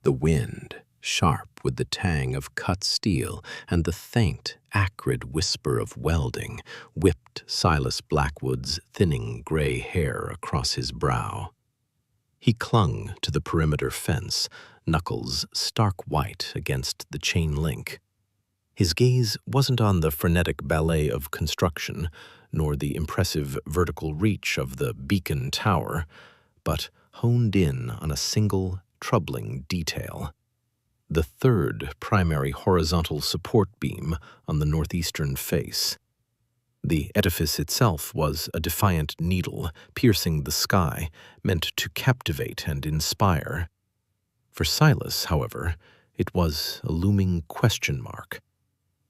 The wind, sharp with the tang of cut steel and the faint, acrid whisper of welding, whipped Silas Blackwood's thinning gray hair across his brow. He clung to the perimeter fence, knuckles stark white against the chain link. His gaze wasn't on the frenetic ballet of construction, nor the impressive vertical reach of the beacon tower, but honed in on a single, troubling detail. The third primary horizontal support beam on the northeastern face. The edifice itself was a defiant needle piercing the sky, meant to captivate and inspire. For Silas, however, it was a looming question mark.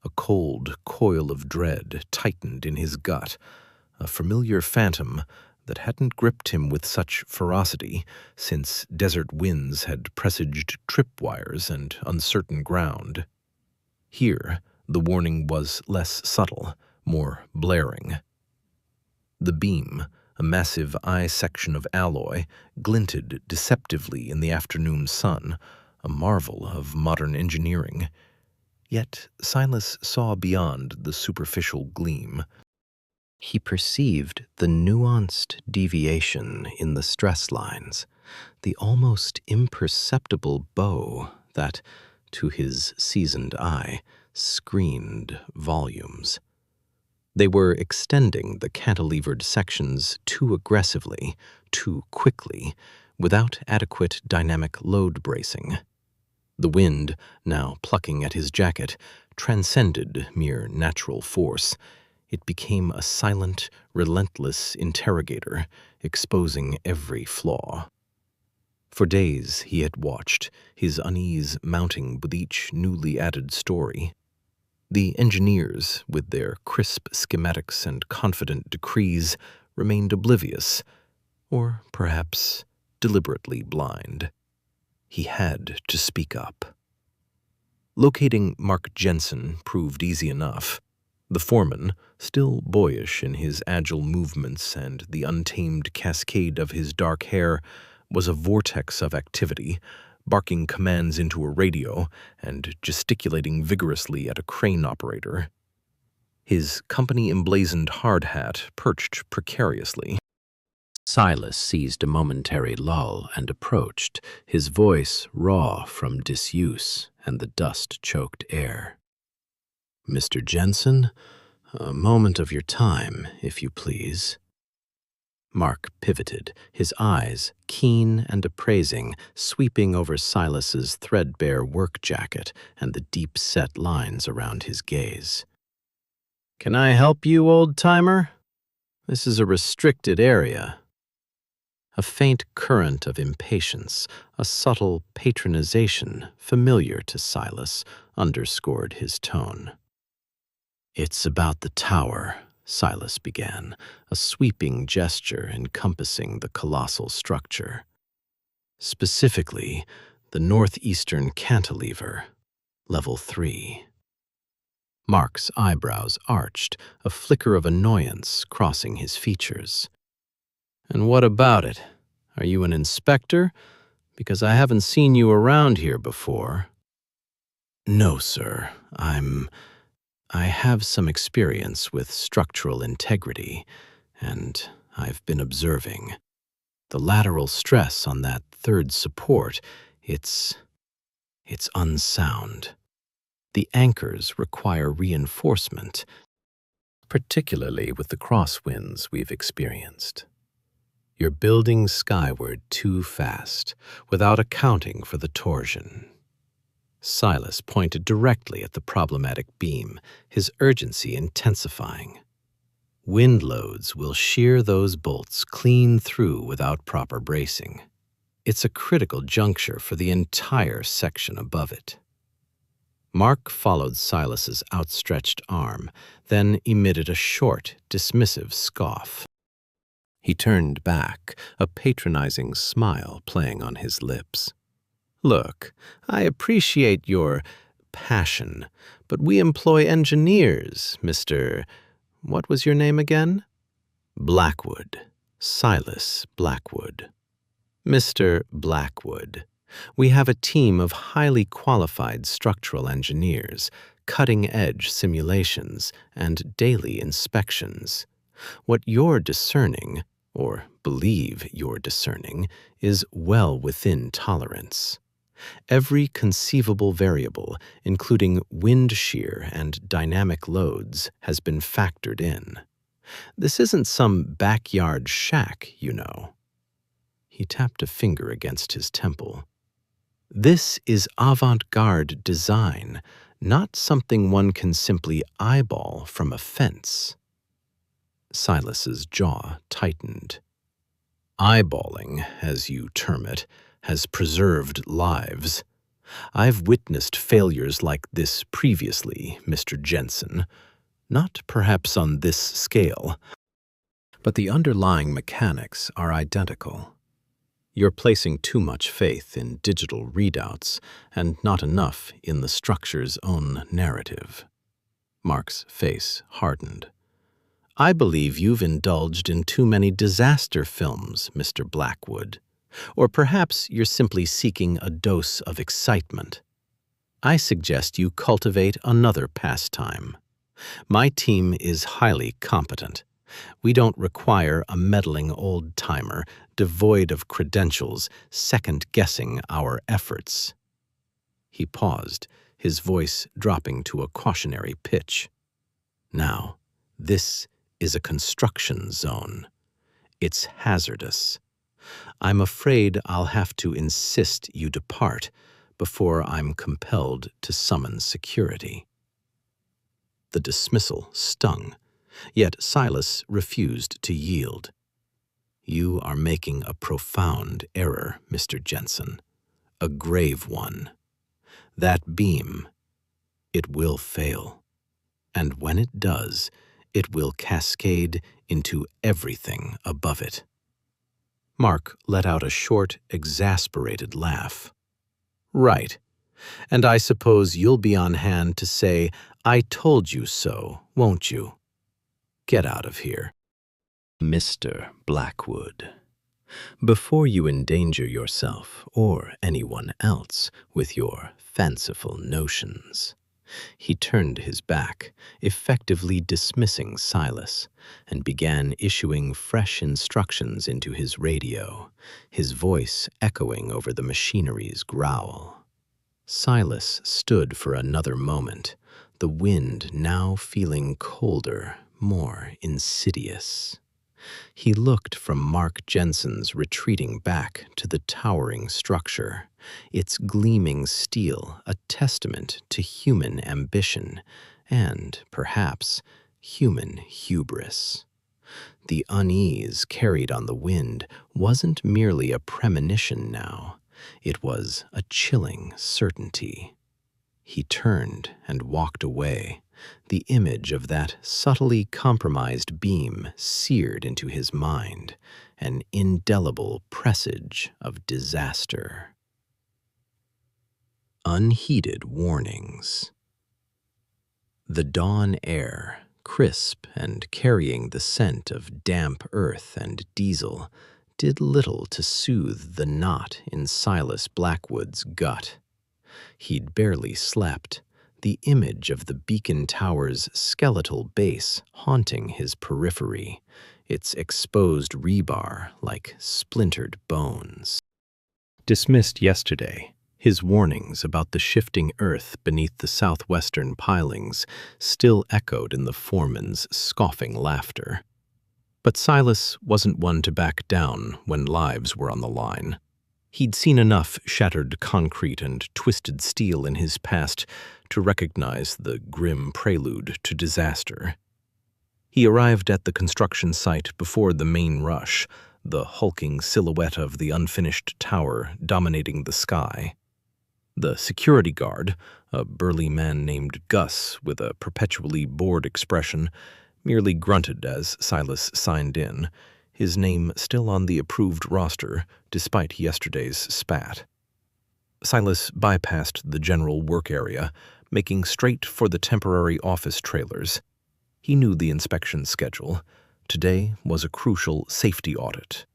A cold coil of dread tightened in his gut, a familiar phantom that hadn't gripped him with such ferocity since desert winds had presaged tripwires and uncertain ground. Here, the warning was less subtle, more blaring. The beam, a massive eye section of alloy, glinted deceptively in the afternoon sun, a marvel of modern engineering. Yet Silas saw beyond the superficial gleam. He perceived the nuanced deviation in the stress lines, the almost imperceptible bow that, to his seasoned eye, screamed volumes. They were extending the cantilevered sections too aggressively, too quickly, without adequate dynamic load bracing. The wind, now plucking at his jacket, transcended mere natural force. It became a silent, relentless interrogator, exposing every flaw. For days he had watched, his unease mounting with each newly added story. The engineers, with their crisp schematics and confident decrees, remained oblivious, or perhaps deliberately blind. He had to speak up. Locating Mark Jensen proved easy enough. The foreman, still boyish in his agile movements and the untamed cascade of his dark hair, was a vortex of activity, barking commands into a radio and gesticulating vigorously at a crane operator. His company-emblazoned hard hat perched precariously. Silas seized a momentary lull and approached, his voice raw from disuse and the dust-choked air. "Mr. Jensen, a moment of your time, if you please." Mark pivoted, his eyes, keen and appraising, sweeping over Silas's threadbare work jacket and the deep-set lines around his gaze. "Can I help you, old-timer? This is a restricted area." A faint current of impatience, a subtle patronization familiar to Silas, underscored his tone. "It's about the tower," Silas began, a sweeping gesture encompassing the colossal structure. "Specifically, the northeastern cantilever, level 3. Mark's eyebrows arched, a flicker of annoyance crossing his features. "And what about it? Are you an inspector? Because I haven't seen you around here before." "No, sir. I have some experience with structural integrity, and I've been observing. The lateral stress on that third support, it's unsound. The anchors require reinforcement, particularly with the crosswinds we've experienced. You're building skyward too fast, without accounting for the torsion." Silas pointed directly at the problematic beam, his urgency intensifying. "Wind loads will shear those bolts clean through without proper bracing. It's a critical juncture for the entire section above it." Mark followed Silas's outstretched arm, then emitted a short, dismissive scoff. He turned back, a patronizing smile playing on his lips. "Look, I appreciate your passion, but we employ engineers, Mr. What was your name again?" "Blackwood. Silas Blackwood." "Mr. Blackwood, We have a team of highly qualified structural engineers, cutting-edge simulations, and daily inspections. What you're discerning, or believe you're discerning, is well within tolerance. Every conceivable variable, including wind shear and dynamic loads, has been factored in. This isn't some backyard shack, you know. He tapped a finger against his temple. This is avant-garde design, not something one can simply eyeball from a fence. Silas's jaw tightened. Eyeballing, as you term it, has preserved lives. I've witnessed failures like this previously, Mr. Jensen. Not perhaps on this scale, but the underlying mechanics are identical. You're placing too much faith in digital readouts and not enough in the structure's own narrative. Mark's face hardened. I believe you've indulged in too many disaster films, Mr. Blackwood. Or perhaps you're simply seeking a dose of excitement. I suggest you cultivate another pastime. My team is highly competent. We don't require a meddling old-timer, devoid of credentials, second-guessing our efforts. He paused, his voice dropping to a cautionary pitch. Now, this is a construction zone. It's hazardous. I'm afraid I'll have to insist you depart before I'm compelled to summon security. The dismissal stung, yet Silas refused to yield. You are making a profound error, Mr. Jensen, a grave one. That beam, it will fail, and when it does, it will cascade into everything above it. Mark let out a short, exasperated laugh. Right, and I suppose you'll be on hand to say, I told you so, won't you? Get out of here. Mr. Blackwood, before you endanger yourself or anyone else with your fanciful notions. He turned his back, effectively dismissing Silas, and began issuing fresh instructions into his radio, his voice echoing over the machinery's growl. Silas stood for another moment, the wind now feeling colder, more insidious. He looked from Mark Jensen's retreating back to the towering structure, its gleaming steel a testament to human ambition and, perhaps, human hubris. The unease carried on the wind wasn't merely a premonition now, it was a chilling certainty. He turned and walked away, the image of that subtly compromised beam seared into his mind, an indelible presage of disaster. Unheeded warnings. The dawn air, crisp and carrying the scent of damp earth and diesel, did little to soothe the knot in Silas Blackwood's gut. He'd barely slept, the image of the beacon tower's skeletal base haunting his periphery, its exposed rebar like splintered bones. Dismissed yesterday, his warnings about the shifting earth beneath the southwestern pilings still echoed in the foreman's scoffing laughter. But Silas wasn't one to back down when lives were on the line. He'd seen enough shattered concrete and twisted steel in his past to recognize the grim prelude to disaster. He arrived at the construction site before the main rush, the hulking silhouette of the unfinished tower dominating the sky. The security guard, a burly man named Gus with a perpetually bored expression, merely grunted as Silas signed in, his name still on the approved roster despite yesterday's spat. Silas bypassed the general work area, making straight for the temporary office trailers. He knew the inspection schedule. Today was a crucial safety audit.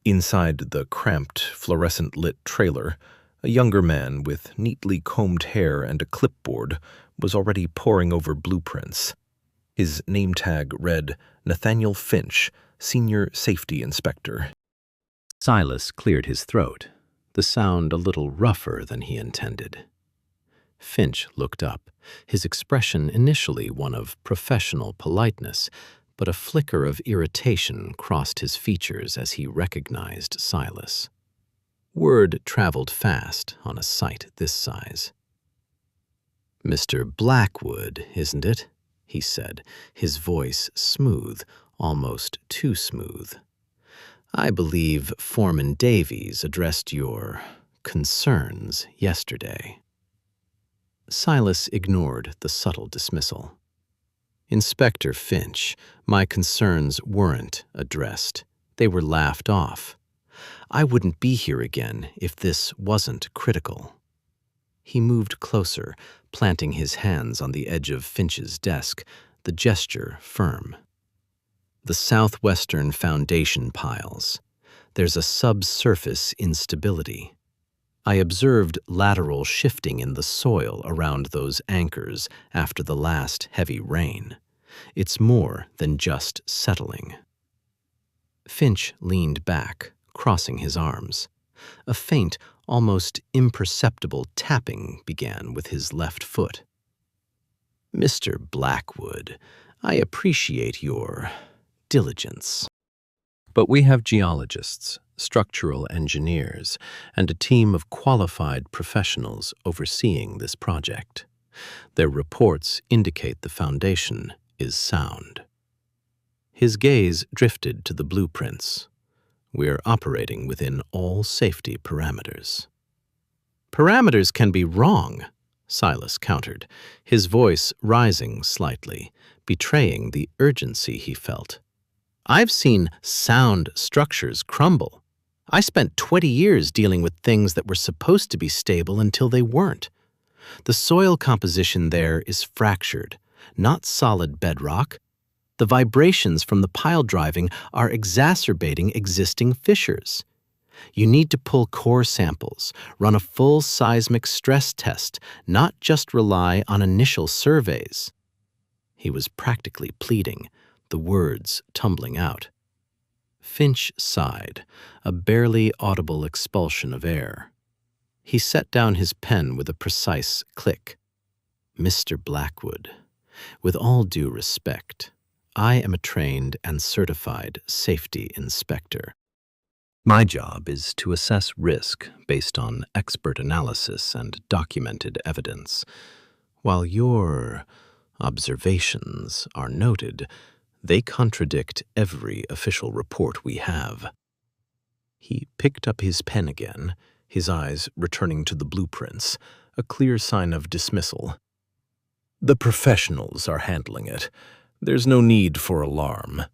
Inside the cramped, fluorescent-lit trailer, a younger man with neatly combed hair and a clipboard was already poring over blueprints. His name tag read Nathaniel Finch, Senior Safety Inspector. Silas cleared his throat, the sound a little rougher than he intended. Finch looked up, his expression initially one of professional politeness, but a flicker of irritation crossed his features as he recognized Silas. Word traveled fast on a site this size. "Mr. Blackwood, isn't it?" he said, his voice smooth, almost too smooth. "I believe Foreman Davies addressed your concerns yesterday." Silas ignored the subtle dismissal. "Inspector Finch, my concerns weren't addressed. They were laughed off. I wouldn't be here again if this wasn't critical." He moved closer, planting his hands on the edge of Finch's desk, the gesture firm. "The southwestern foundation piles. There's a subsurface instability. I observed lateral shifting in the soil around those anchors after the last heavy rain. It's more than just settling." Finch leaned back, crossing his arms. A faint, almost imperceptible tapping began with his left foot. "Mr. Blackwood, I appreciate your diligence. But we have geologists, structural engineers, and a team of qualified professionals overseeing this project. Their reports indicate the foundation is sound." His gaze drifted to the blueprints. "We're operating within all safety parameters." "Parameters can be wrong," Silas countered, his voice rising slightly, betraying the urgency he felt. "I've seen sound structures crumble. I spent 20 years dealing with things that were supposed to be stable until they weren't. The soil composition there is fractured, not solid bedrock. The vibrations from the pile driving are exacerbating existing fissures. You need to pull core samples, run a full seismic stress test, not just rely on initial surveys." He was practically pleading, the words tumbling out. Finch sighed, a barely audible expulsion of air. He set down his pen with a precise click. "Mr. Blackwood, with all due respect, I am a trained and certified safety inspector. My job is to assess risk based on expert analysis and documented evidence. While your observations are noted, they contradict every official report we have." He picked up his pen again, his eyes returning to the blueprints, a clear sign of dismissal. "The professionals are handling it. There's no need for alarm.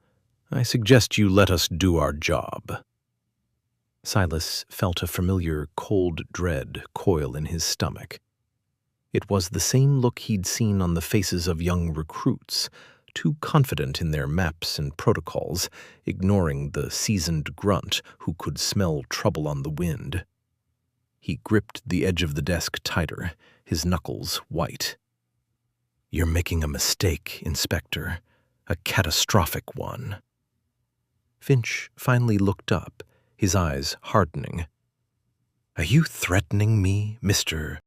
I suggest you let us do our job." Silas felt a familiar cold dread coil in his stomach. It was the same look he'd seen on the faces of young recruits, too confident in their maps and protocols, ignoring the seasoned grunt who could smell trouble on the wind. He gripped the edge of the desk tighter, his knuckles white. "You're making a mistake, Inspector, a catastrophic one." Finch finally looked up, his eyes hardening. "Are you threatening me, Mr.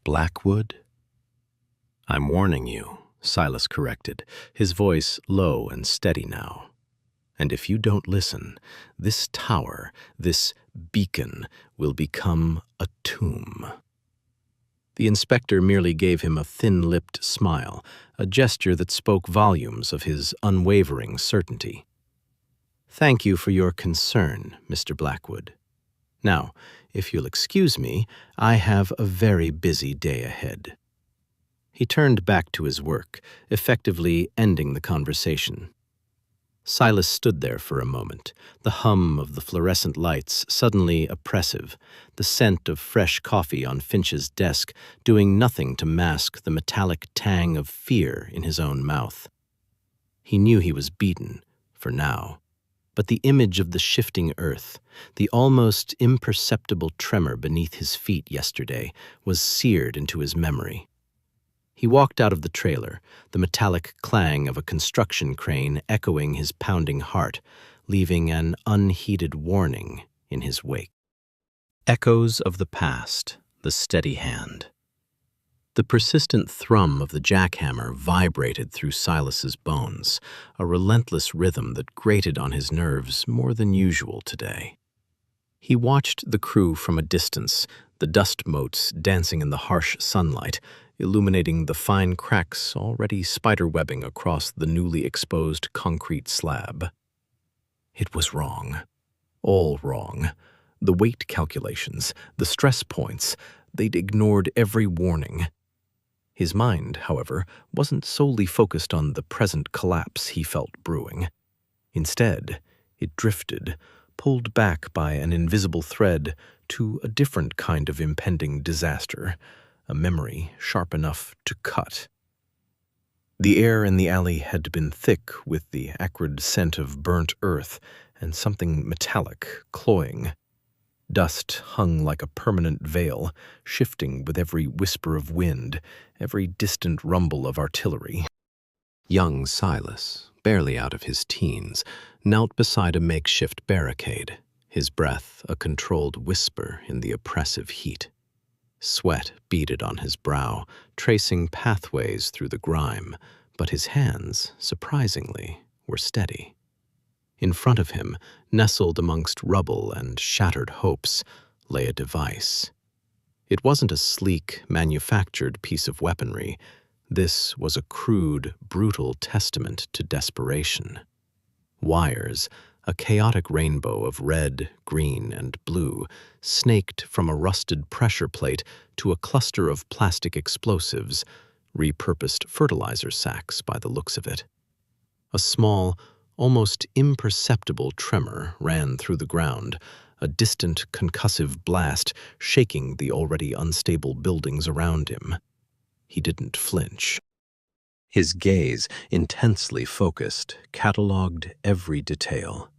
Blackwood?" "I'm warning you," Silas corrected, his voice low and steady now. "And if you don't listen, this tower, this beacon, will become a tomb." The inspector merely gave him a thin-lipped smile, a gesture that spoke volumes of his unwavering certainty. "Thank you for your concern, Mr. Blackwood. Now, if you'll excuse me, I have a very busy day ahead." He turned back to his work, effectively ending the conversation. Silas stood there for a moment, the hum of the fluorescent lights suddenly oppressive, the scent of fresh coffee on Finch's desk doing nothing to mask the metallic tang of fear in his own mouth. He knew he was beaten, for now. But the image of the shifting earth, the almost imperceptible tremor beneath his feet yesterday, was seared into his memory. He walked out of the trailer, the metallic clang of a construction crane echoing his pounding heart, leaving an unheeded warning in his wake. Echoes of the past, the steady hand. The persistent thrum of the jackhammer vibrated through Silas's bones, a relentless rhythm that grated on his nerves more than usual today. He watched the crew from a distance, the dust motes dancing in the harsh sunlight, illuminating the fine cracks already spiderwebbing across the newly exposed concrete slab. It was wrong. All wrong. The weight calculations, the stress points, they'd ignored every warning. His mind, however, wasn't solely focused on the present collapse he felt brewing. Instead, it drifted, pulled back by an invisible thread, to a different kind of impending disaster, a memory sharp enough to cut. The air in the alley had been thick with the acrid scent of burnt earth and something metallic, cloying. Dust hung like a permanent veil, shifting with every whisper of wind, every distant rumble of artillery. Young Silas, barely out of his teens, knelt beside a makeshift barricade, his breath a controlled whisper in the oppressive heat. Sweat beaded on his brow, tracing pathways through the grime, but his hands, surprisingly, were steady. In front of him, nestled amongst rubble and shattered hopes, lay a device. It wasn't a sleek, manufactured piece of weaponry. This was a crude, brutal testament to desperation. Wires, a chaotic rainbow of red, green, and blue, snaked from a rusted pressure plate to a cluster of plastic explosives, repurposed fertilizer sacks by the looks of it. A small, almost imperceptible tremor ran through the ground, a distant concussive blast shaking the already unstable buildings around him. He didn't flinch. His gaze, intensely focused, catalogued every detail.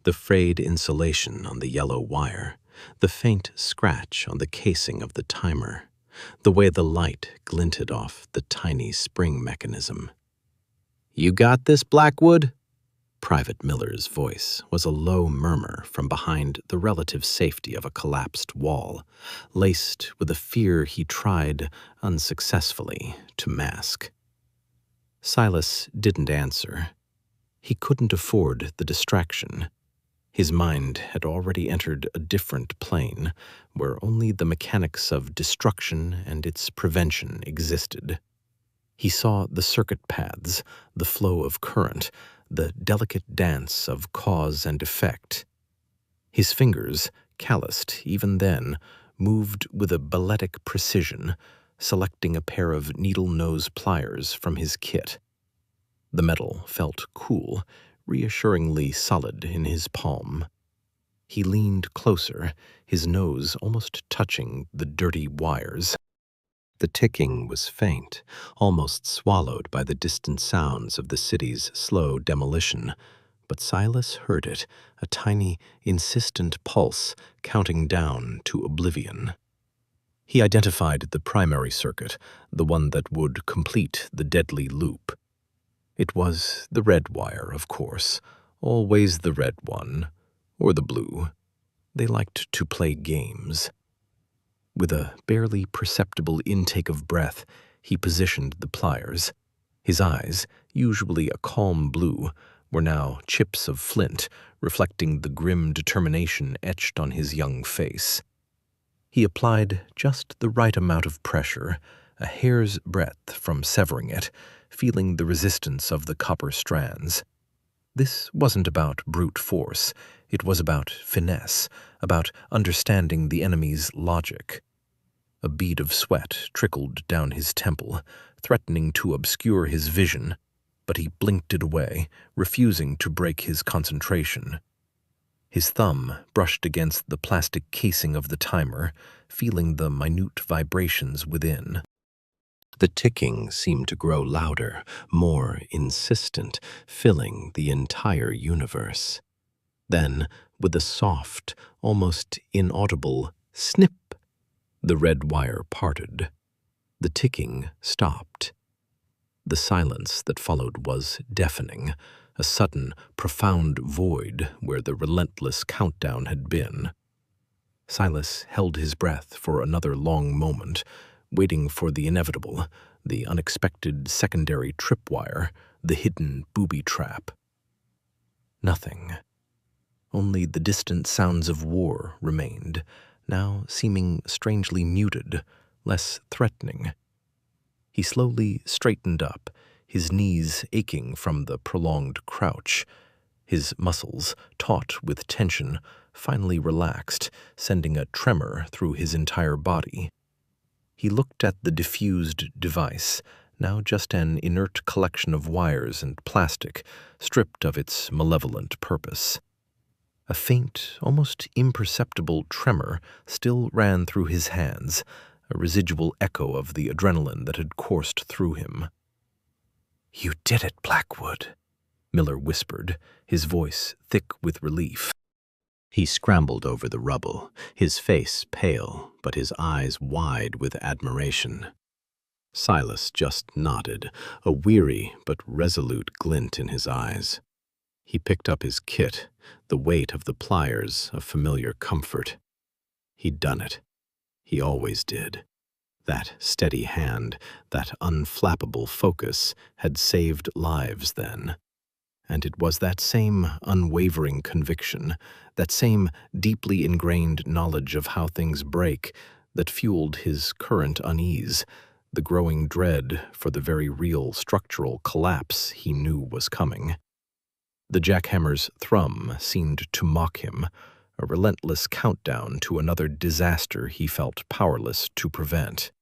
The frayed insulation on the yellow wire, the faint scratch on the casing of the timer, the way the light glinted off the tiny spring mechanism. "You got this, Blackwood?" Private Miller's voice was a low murmur from behind the relative safety of a collapsed wall, laced with a fear he tried, unsuccessfully, to mask. Silas didn't answer. He couldn't afford the distraction. His mind had already entered a different plane, where only the mechanics of destruction and its prevention existed. He saw the circuit paths, the flow of current, the delicate dance of cause and effect. His fingers, calloused even then, moved with a balletic precision, selecting a pair of needle-nose pliers from his kit. The metal felt cool, reassuringly solid in his palm. He leaned closer, his nose almost touching the dirty wires. The ticking was faint, almost swallowed by the distant sounds of the city's slow demolition, but Silas heard it, a tiny, insistent pulse counting down to oblivion. He identified the primary circuit, the one that would complete the deadly loop. It was the red wire, of course, always the red one, or the blue. They liked to play games. With a barely perceptible intake of breath, he positioned the pliers. His eyes, usually a calm blue, were now chips of flint, reflecting the grim determination etched on his young face. He applied just the right amount of pressure, a hair's breadth from severing it, feeling the resistance of the copper strands. This wasn't about brute force. It was about finesse, about understanding the enemy's logic. A bead of sweat trickled down his temple, threatening to obscure his vision, but he blinked it away, refusing to break his concentration. His thumb brushed against the plastic casing of the timer, feeling the minute vibrations within. The ticking seemed to grow louder, more insistent, filling the entire universe. Then, with a soft, almost inaudible snip, the red wire parted. The ticking stopped. The silence that followed was deafening, a sudden, profound void where the relentless countdown had been. Silas held his breath for another long moment, waiting for the inevitable, the unexpected secondary tripwire, the hidden booby trap. Nothing. Only the distant sounds of war remained, now seeming strangely muted, less threatening. He slowly straightened up, his knees aching from the prolonged crouch. His muscles, taut with tension, finally relaxed, sending a tremor through his entire body. He looked at the diffused device, now just an inert collection of wires and plastic, stripped of its malevolent purpose. A faint, almost imperceptible tremor still ran through his hands, a residual echo of the adrenaline that had coursed through him. "You did it, Blackwood," Miller whispered, his voice thick with relief. He scrambled over the rubble, his face pale, but his eyes wide with admiration. Silas just nodded, a weary but resolute glint in his eyes. He picked up his kit, the weight of the pliers a familiar comfort. He'd done it. He always did. That steady hand, that unflappable focus, had saved lives then. And it was that same unwavering conviction, that same deeply ingrained knowledge of how things break, that fueled his current unease, the growing dread for the very real structural collapse he knew was coming. The jackhammer's thrum seemed to mock him, a relentless countdown to another disaster he felt powerless to prevent.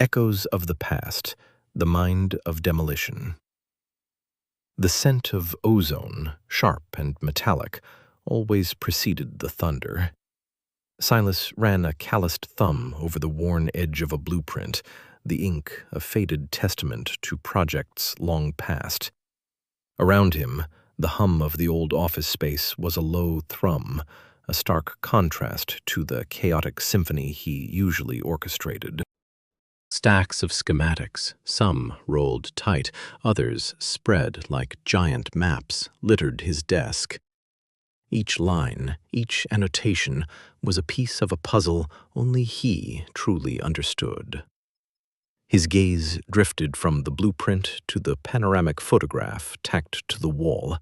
Echoes of the past, the mind of demolition. The scent of ozone, sharp and metallic, always preceded the thunder. Silas ran a calloused thumb over the worn edge of a blueprint, the ink a faded testament to projects long past. Around him, the hum of the old office space was a low thrum, a stark contrast to the chaotic symphony he usually orchestrated. Stacks of schematics, some rolled tight, others spread like giant maps, littered his desk. Each line, each annotation, was a piece of a puzzle only he truly understood. His gaze drifted from the blueprint to the panoramic photograph tacked to the wall,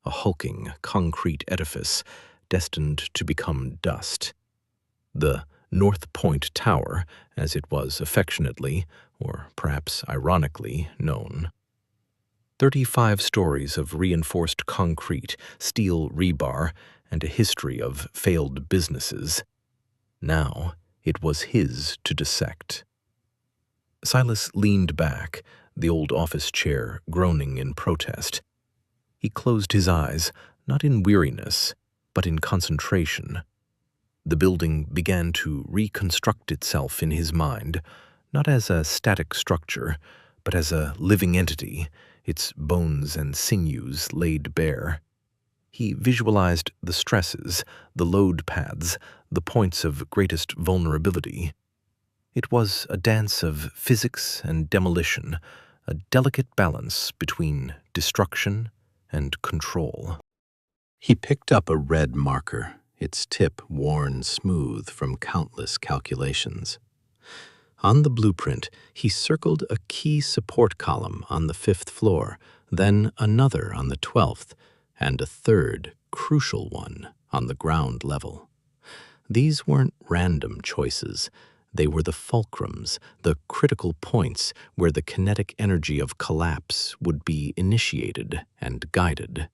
a hulking, concrete edifice destined to become dust. The North Point Tower, as it was affectionately, or perhaps ironically, known. 35 stories of reinforced concrete, steel rebar, and a history of failed businesses. Now it was his to dissect. Silas leaned back, the old office chair groaning in protest. He closed his eyes, not in weariness, but in concentration. The building began to reconstruct itself in his mind, not as a static structure, but as a living entity, its bones and sinews laid bare. He visualized the stresses, the load paths, the points of greatest vulnerability. It was a dance of physics and demolition, a delicate balance between destruction and control. He picked up a red marker, its tip worn smooth from countless calculations. On the blueprint, he circled a key support column on the 5th floor, then another on the 12th, and a third, crucial one on the ground level. These weren't random choices. They were the fulcrums, the critical points where the kinetic energy of collapse would be initiated and guided.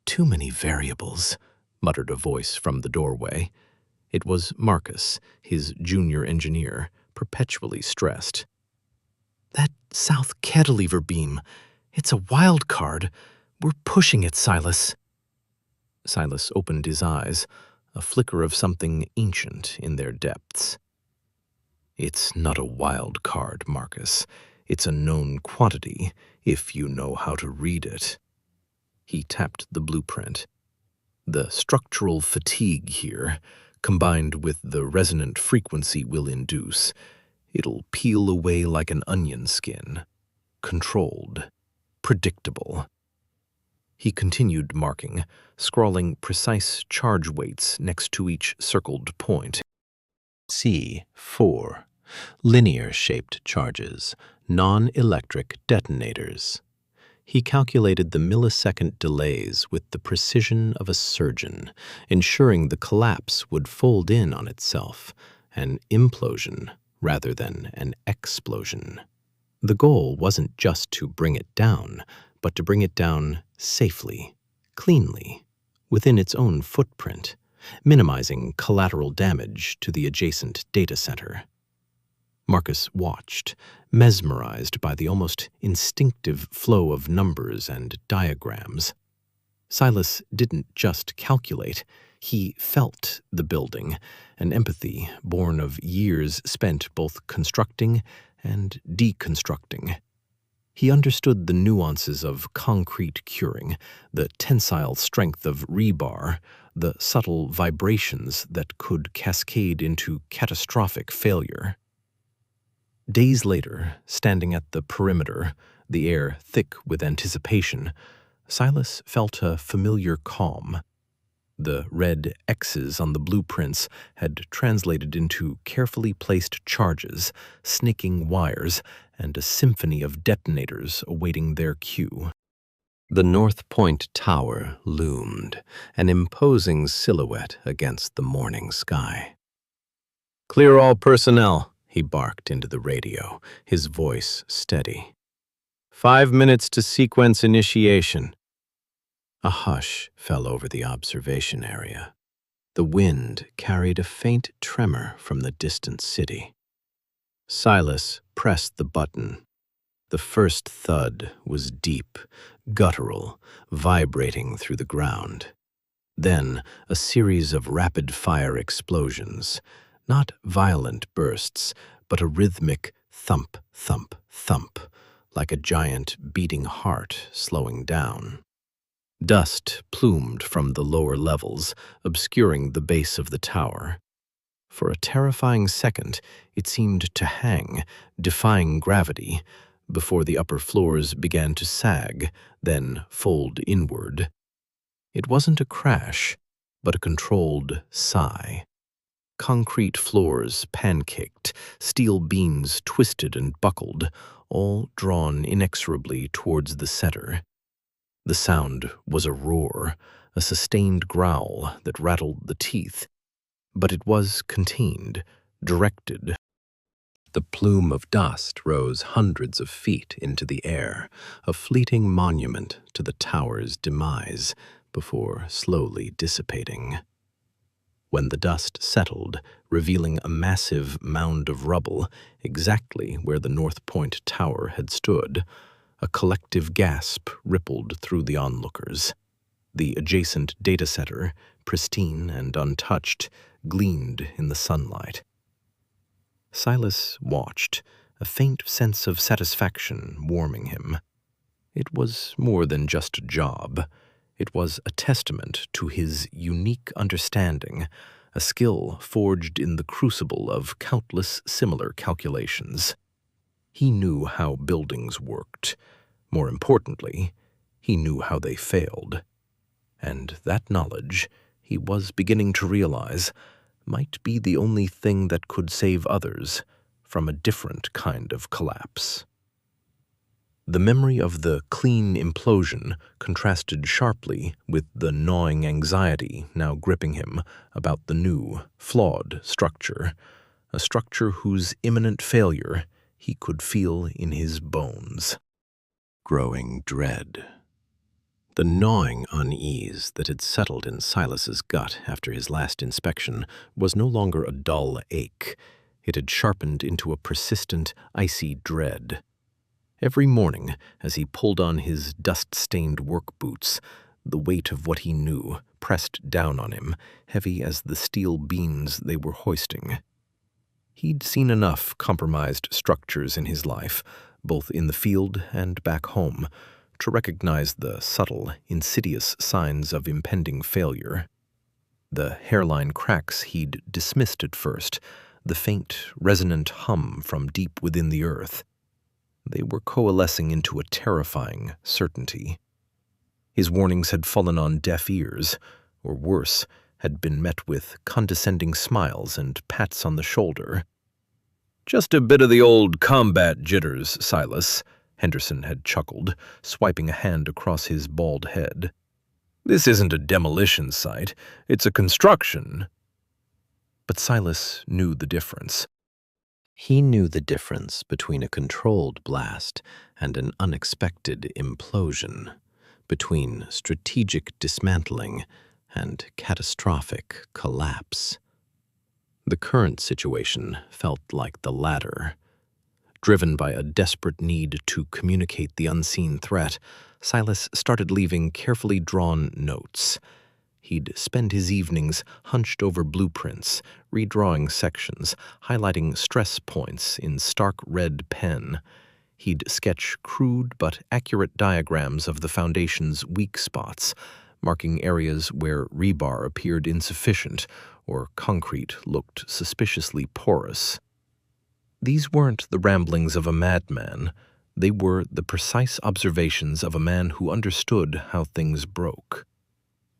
"Too many variables," muttered a voice from the doorway. It was Marcus, his junior engineer, perpetually stressed. "That south cantilever beam, it's a wild card. We're pushing it, Silas." Silas opened his eyes, a flicker of something ancient in their depths. "It's not a wild card, Marcus. It's a known quantity, if you know how to read it." He tapped the blueprint. The structural fatigue here, combined with the resonant frequency will induce, it'll peel away like an onion skin. Controlled. Predictable. He continued marking, scrawling precise charge weights next to each circled point. C4. Linear-shaped charges, non-electric detonators. He calculated the millisecond delays with the precision of a surgeon, ensuring the collapse would fold in on itself, an implosion rather than an explosion. The goal wasn't just to bring it down, but to bring it down safely, cleanly, within its own footprint, minimizing collateral damage to the adjacent data center. Marcus watched, mesmerized by the almost instinctive flow of numbers and diagrams. Silas didn't just calculate, he felt the building, an empathy born of years spent both constructing and deconstructing. He understood the nuances of concrete curing, the tensile strength of rebar, the subtle vibrations that could cascade into catastrophic failure. Days later, standing at the perimeter, the air thick with anticipation, Silas felt a familiar calm. The red X's on the blueprints had translated into carefully placed charges, snaking wires, and a symphony of detonators awaiting their cue. The North Point Tower loomed, an imposing silhouette against the morning sky. "Clear all personnel," he barked into the radio, his voice steady. 5 minutes to sequence initiation." A hush fell over the observation area. The wind carried a faint tremor from the distant city. Silas pressed the button. The first thud was deep, guttural, vibrating through the ground. Then a series of rapid-fire explosions, not violent bursts, but a rhythmic thump, thump, thump, like a giant beating heart slowing down. Dust plumed from the lower levels, obscuring the base of the tower. For a terrifying second, it seemed to hang, defying gravity, before the upper floors began to sag, then fold inward. It wasn't a crash, but a controlled sigh. Concrete floors pancaked, steel beams twisted and buckled, all drawn inexorably towards the center. The sound was a roar, a sustained growl that rattled the teeth, but it was contained, directed. The plume of dust rose hundreds of feet into the air, a fleeting monument to the tower's demise, before slowly dissipating. When the dust settled, revealing a massive mound of rubble exactly where the North Point Tower had stood, a collective gasp rippled through the onlookers. The adjacent data center, pristine and untouched, gleamed in the sunlight. Silas watched, a faint sense of satisfaction warming him. It was more than just a job. It was a testament to his unique understanding, a skill forged in the crucible of countless similar calculations. He knew how buildings worked. More importantly, he knew how they failed. And that knowledge, he was beginning to realize, might be the only thing that could save others from a different kind of collapse. The memory of the clean implosion contrasted sharply with the gnawing anxiety now gripping him about the new, flawed structure, a structure whose imminent failure he could feel in his bones. Growing dread. The gnawing unease that had settled in Silas's gut after his last inspection was no longer a dull ache. It had sharpened into a persistent, icy dread. Every morning, as he pulled on his dust-stained work boots, the weight of what he knew pressed down on him, heavy as the steel beams they were hoisting. He'd seen enough compromised structures in his life, both in the field and back home, to recognize the subtle, insidious signs of impending failure. The hairline cracks he'd dismissed at first, the faint, resonant hum from deep within the earth. They were coalescing into a terrifying certainty. His warnings had fallen on deaf ears, or worse, had been met with condescending smiles and pats on the shoulder. "Just a bit of the old combat jitters, Silas," Henderson had chuckled, swiping a hand across his bald head. "This isn't a demolition site, it's a construction." But Silas knew the difference. He knew the difference between a controlled blast and an unexpected implosion, between strategic dismantling and catastrophic collapse. The current situation felt like the latter. Driven by a desperate need to communicate the unseen threat, Silas started leaving carefully drawn notes. He'd spend his evenings hunched over blueprints, redrawing sections, highlighting stress points in stark red pen. He'd sketch crude but accurate diagrams of the foundation's weak spots, marking areas where rebar appeared insufficient or concrete looked suspiciously porous. These weren't the ramblings of a madman. They were the precise observations of a man who understood how things broke.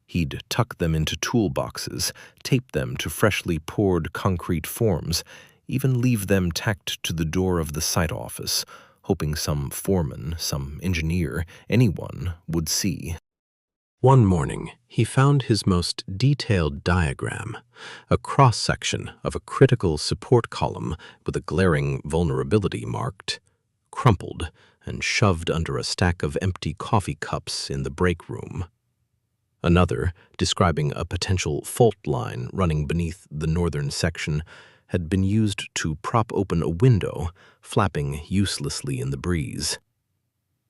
He'd tuck them into toolboxes, tape them to freshly poured concrete forms, even leave them tacked to the door of the site office, hoping some foreman, some engineer, anyone would see. One morning, he found his most detailed diagram, a cross-section of a critical support column with a glaring vulnerability marked, crumpled, and shoved under a stack of empty coffee cups in the break room. Another, describing a potential fault line running beneath the northern section, had been used to prop open a window, flapping uselessly in the breeze.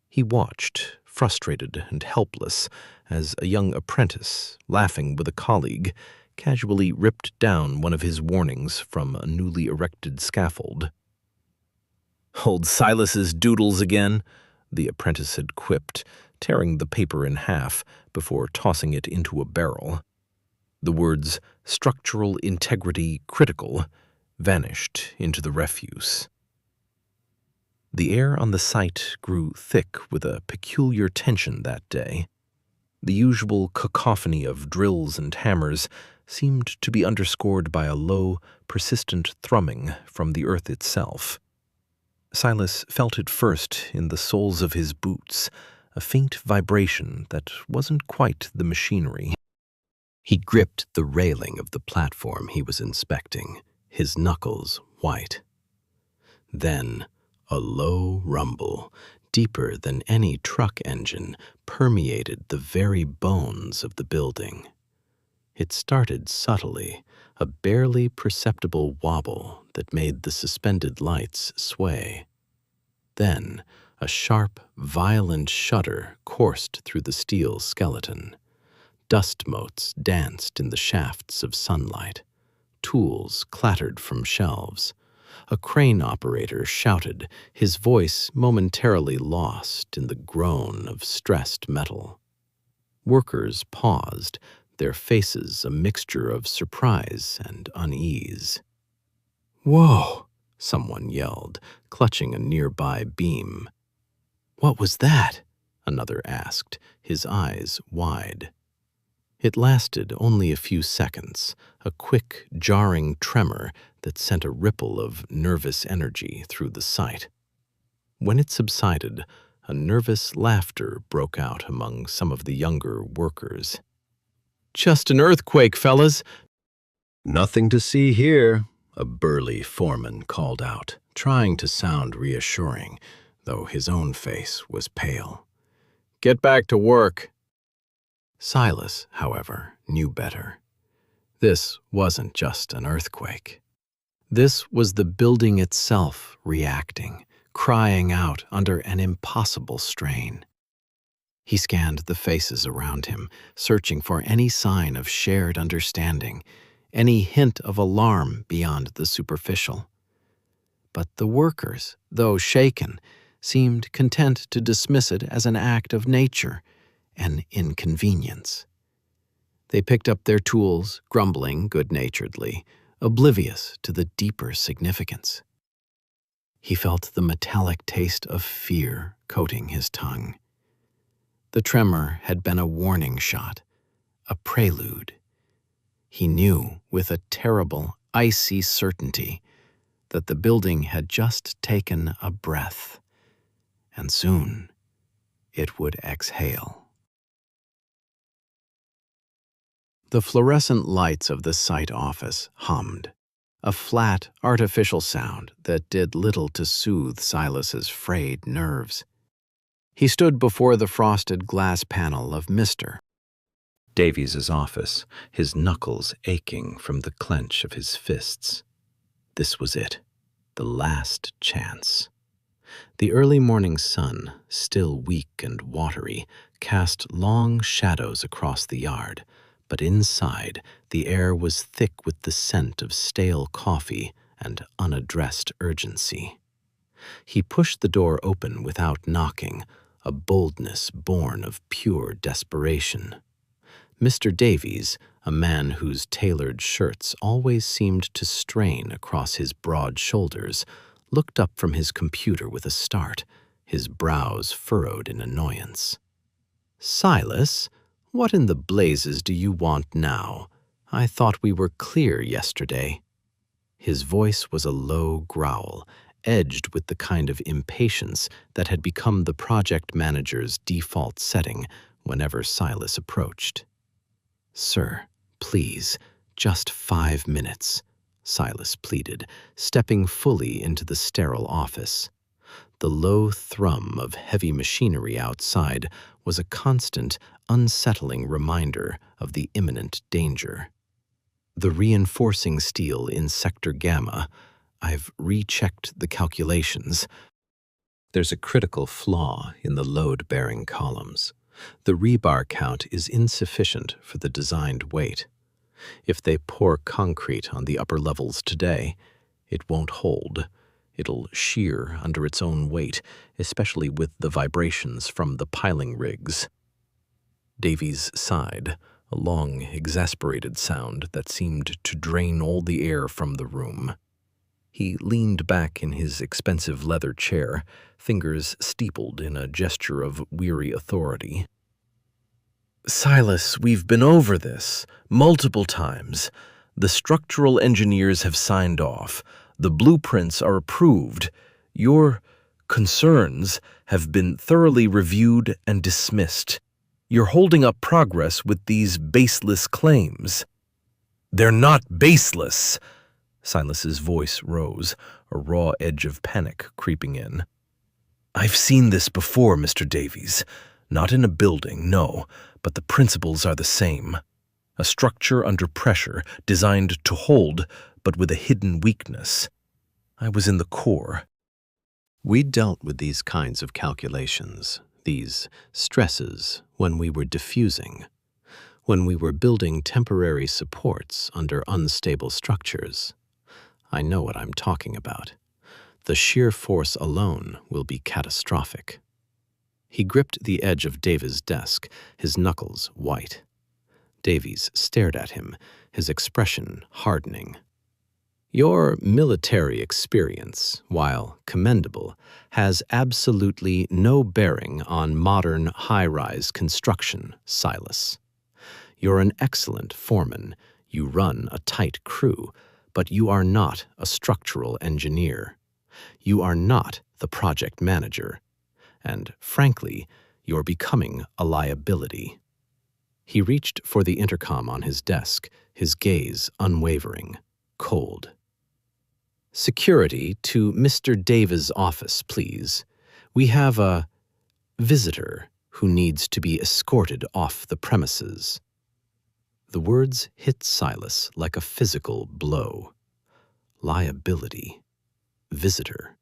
He watched, frustrated and helpless, as a young apprentice, laughing with a colleague, casually ripped down one of his warnings from a newly erected scaffold. "Old Silas's doodles again," the apprentice had quipped, tearing the paper in half before tossing it into a barrel. The words "structural integrity critical" vanished into the refuse. The air on the site grew thick with a peculiar tension that day. The usual cacophony of drills and hammers seemed to be underscored by a low, persistent thrumming from the earth itself. Silas felt it first in the soles of his boots, a faint vibration that wasn't quite the machinery. He gripped the railing of the platform he was inspecting, his knuckles white. Then, a low rumble, deeper than any truck engine, permeated the very bones of the building. It started subtly, a barely perceptible wobble that made the suspended lights sway. Then, a sharp, violent shudder coursed through the steel skeleton. Dust motes danced in the shafts of sunlight. Tools clattered from shelves. A crane operator shouted, his voice momentarily lost in the groan of stressed metal. Workers paused, their faces a mixture of surprise and unease. "Whoa!" someone yelled, clutching a nearby beam. "What was that?" another asked, his eyes wide. It lasted only a few seconds, a quick, jarring tremor that sent a ripple of nervous energy through the site. When it subsided, a nervous laughter broke out among some of the younger workers. "Just an earthquake, fellas!" "Nothing to see here," a burly foreman called out, trying to sound reassuring, though his own face was pale. "Get back to work." Silas, however, knew better. This wasn't just an earthquake. This was the building itself reacting, crying out under an impossible strain. He scanned the faces around him, searching for any sign of shared understanding, any hint of alarm beyond the superficial. But the workers, though shaken, seemed content to dismiss it as an act of nature, an inconvenience. They picked up their tools, grumbling good-naturedly, oblivious to the deeper significance. He felt the metallic taste of fear coating his tongue. The tremor had been a warning shot, a prelude. He knew with a terrible, icy certainty that the building had just taken a breath, and soon it would exhale. The fluorescent lights of the site office hummed, a flat, artificial sound that did little to soothe Silas's frayed nerves. He stood before the frosted glass panel of Mr. Davies's office, his knuckles aching from the clench of his fists. This was it, the last chance. The early morning sun, still weak and watery, cast long shadows across the yard, but inside the air was thick with the scent of stale coffee and unaddressed urgency. He pushed the door open without knocking, a boldness born of pure desperation. Mr. Davies, a man whose tailored shirts always seemed to strain across his broad shoulders, looked up from his computer with a start, his brows furrowed in annoyance. "Silas, what in the blazes do you want now? I thought we were clear yesterday." His voice was a low growl, edged with the kind of impatience that had become the project manager's default setting whenever Silas approached. "Sir, please, just 5 minutes," Silas pleaded, stepping fully into the sterile office. The low thrum of heavy machinery outside was a constant, unsettling reminder of the imminent danger. "The reinforcing steel in Sector Gamma, I've rechecked the calculations. There's a critical flaw in the load-bearing columns. The rebar count is insufficient for the designed weight. If they pour concrete on the upper levels today, it won't hold. It'll shear under its own weight, especially with the vibrations from the piling rigs." Davies sighed, a long, exasperated sound that seemed to drain all the air from the room. He leaned back in his expensive leather chair, fingers steepled in a gesture of weary authority. "Silas, we've been over this multiple times. The structural engineers have signed off. The blueprints are approved. Your concerns have been thoroughly reviewed and dismissed. You're holding up progress with these baseless claims." "They're not baseless." Silas's voice rose, a raw edge of panic creeping in. "I've seen this before, Mr. Davies. Not in a building, no, but the principles are the same. A structure under pressure, designed to hold, but with a hidden weakness. I was in the core." We dealt with these kinds of calculations, these stresses, when we were diffusing, when we were building temporary supports under unstable structures. I know what I'm talking about. The sheer force alone will be catastrophic. He gripped the edge of Davies' desk, his knuckles white. Davies stared at him, his expression hardening. "Your military experience, while commendable, has absolutely no bearing on modern high-rise construction, Silas. You're an excellent foreman, you run a tight crew, but you are not a structural engineer. You are not the project manager. And, frankly, you're becoming a liability." He reached for the intercom on his desk, his gaze unwavering, cold. "Security to Mr. Davies' office, please. We have a visitor who needs to be escorted off the premises." The words hit Silas like a physical blow. Liability. Visitor.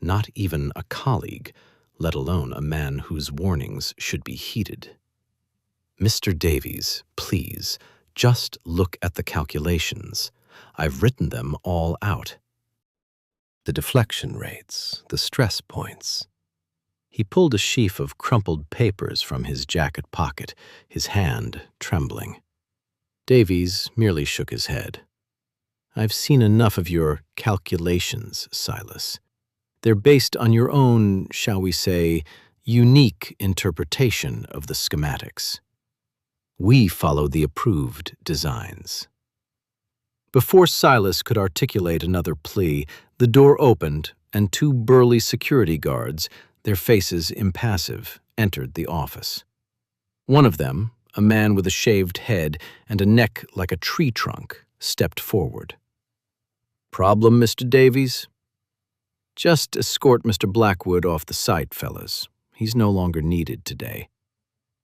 Not even a colleague, let alone a man whose warnings should be heeded. "Mr. Davies, please, just look at the calculations. I've written them all out. The deflection rates, the stress points, He pulled a sheaf of crumpled papers from his jacket pocket, his hand trembling. Davies merely shook his head. "I've seen enough of your calculations, Silas. They're based on your own, shall we say, unique interpretation of the schematics. We follow the approved designs." Before Silas could articulate another plea, the door opened and two burly security guards, their faces impassive, entered the office. One of them, a man with a shaved head and a neck like a tree trunk, stepped forward. "Problem, Mr. Davies?" "Just escort Mr. Blackwood off the site, fellas. He's no longer needed today.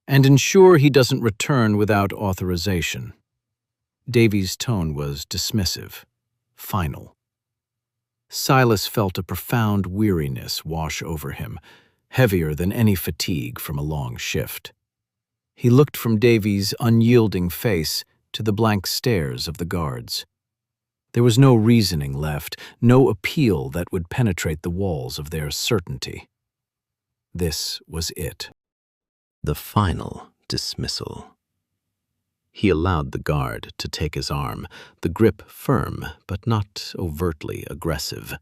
And ensure he doesn't return without authorization." Davies' tone was dismissive, final. Silas felt a profound weariness wash over him, heavier than any fatigue from a long shift. He looked from Davies' unyielding face to the blank stares of the guards. There was no reasoning left, no appeal that would penetrate the walls of their certainty. This was it. The final dismissal. He allowed the guard to take his arm, the grip firm but not overtly aggressive.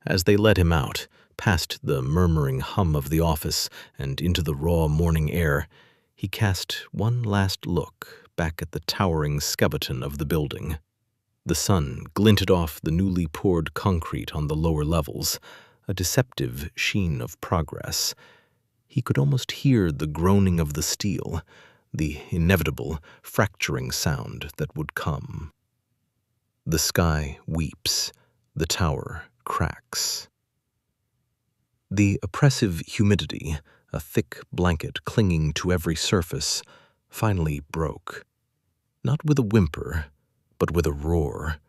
As they led him out, past the murmuring hum of the office and into the raw morning air, he cast one last look back at the towering skeleton of the building. The sun glinted off the newly poured concrete on the lower levels, a deceptive sheen of progress. He could almost hear the groaning of the steel, the inevitable fracturing sound that would come. The sky weeps, the tower cracks. The oppressive humidity, a thick blanket clinging to every surface, finally broke. Not with a whimper, but with a roar.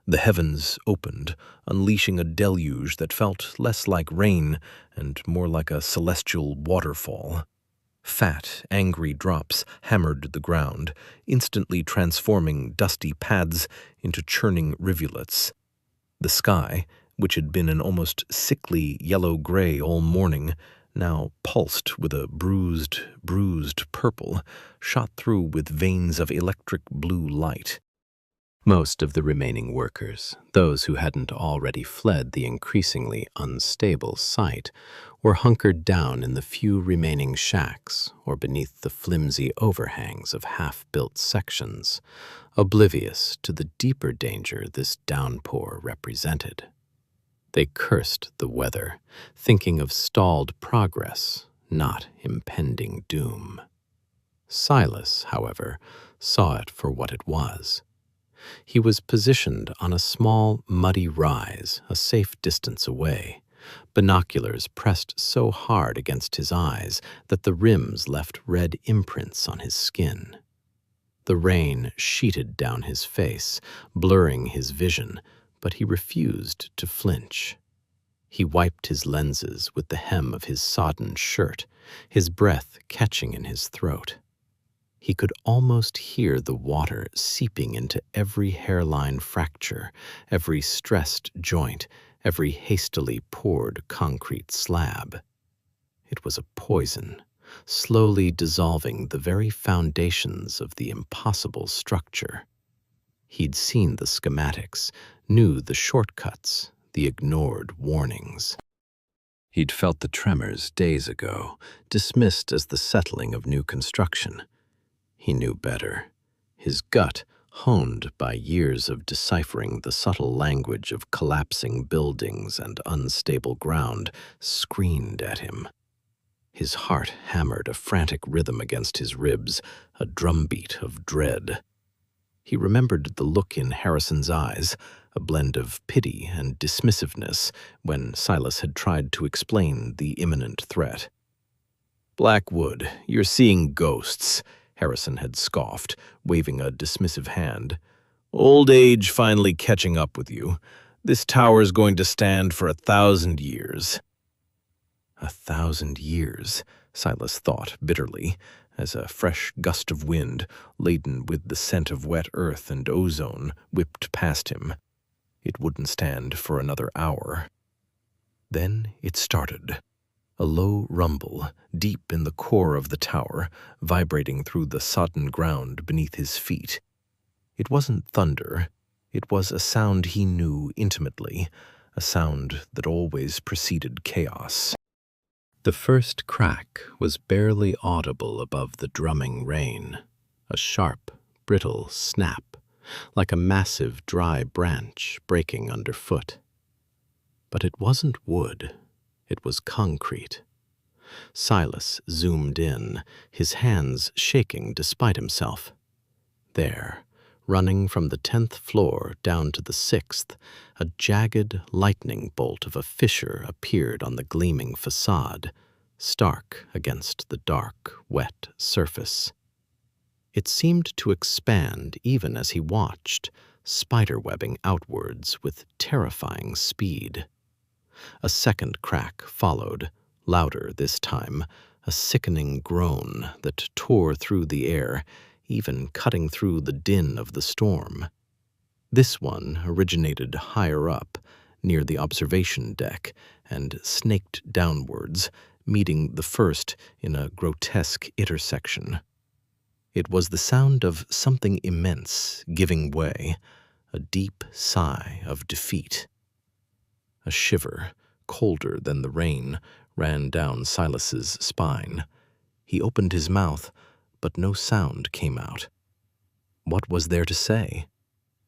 The heavens opened, unleashing a deluge that felt less like rain and more like a celestial waterfall. Fat, angry drops hammered the ground, instantly transforming dusty paths into churning rivulets. The sky, which had been an almost sickly yellow-gray all morning, now pulsed with a bruised purple, shot through with veins of electric blue light. Most of the remaining workers, those who hadn't already fled the increasingly unstable site, were hunkered down in the few remaining shacks or beneath the flimsy overhangs of half-built sections, oblivious to the deeper danger this downpour represented. They cursed the weather, thinking of stalled progress, not impending doom. Silas, however, saw it for what it was. He was positioned on a small, muddy rise a safe distance away, binoculars pressed so hard against his eyes that the rims left red imprints on his skin. The rain sheeted down his face, blurring his vision, but he refused to flinch. He wiped his lenses with the hem of his sodden shirt, his breath catching in his throat. He could almost hear the water seeping into every hairline fracture, every stressed joint, every hastily poured concrete slab. It was a poison, slowly dissolving the very foundations of the impossible structure. He'd seen the schematics, knew the shortcuts, the ignored warnings. He'd felt the tremors days ago, dismissed as the settling of new construction. He knew better. His gut, honed by years of deciphering the subtle language of collapsing buildings and unstable ground, screamed at him. His heart hammered a frantic rhythm against his ribs, a drumbeat of dread. He remembered the look in Harrison's eyes, a blend of pity and dismissiveness, when Silas had tried to explain the imminent threat. "Blackwood, you're seeing ghosts," Harrison had scoffed, waving a dismissive hand. "Old age finally catching up with you. This tower's going to stand for 1,000 years. 1,000 years, Silas thought bitterly, as a fresh gust of wind, laden with the scent of wet earth and ozone, whipped past him. It wouldn't stand for another hour. Then it started. A low rumble, deep in the core of the tower, vibrating through the sodden ground beneath his feet. It wasn't thunder. It was a sound he knew intimately, a sound that always preceded chaos. The first crack was barely audible above the drumming rain, a sharp, brittle snap, like a massive dry branch breaking underfoot. But it wasn't wood, it was concrete. Silas zoomed in, his hands shaking despite himself. There, running from the 10th floor down to the 6th, a jagged lightning bolt of a fissure appeared on the gleaming facade, stark against the dark, wet surface. It seemed to expand even as he watched, spiderwebbing outwards with terrifying speed. A second crack followed, louder this time, a sickening groan that tore through the air, even cutting through the din of the storm. This one originated higher up, near the observation deck, and snaked downwards, meeting the first in a grotesque intersection. It was the sound of something immense giving way, a deep sigh of defeat. A shiver, colder than the rain, ran down Silas's spine. He opened his mouth, but no sound came out. What was there to say?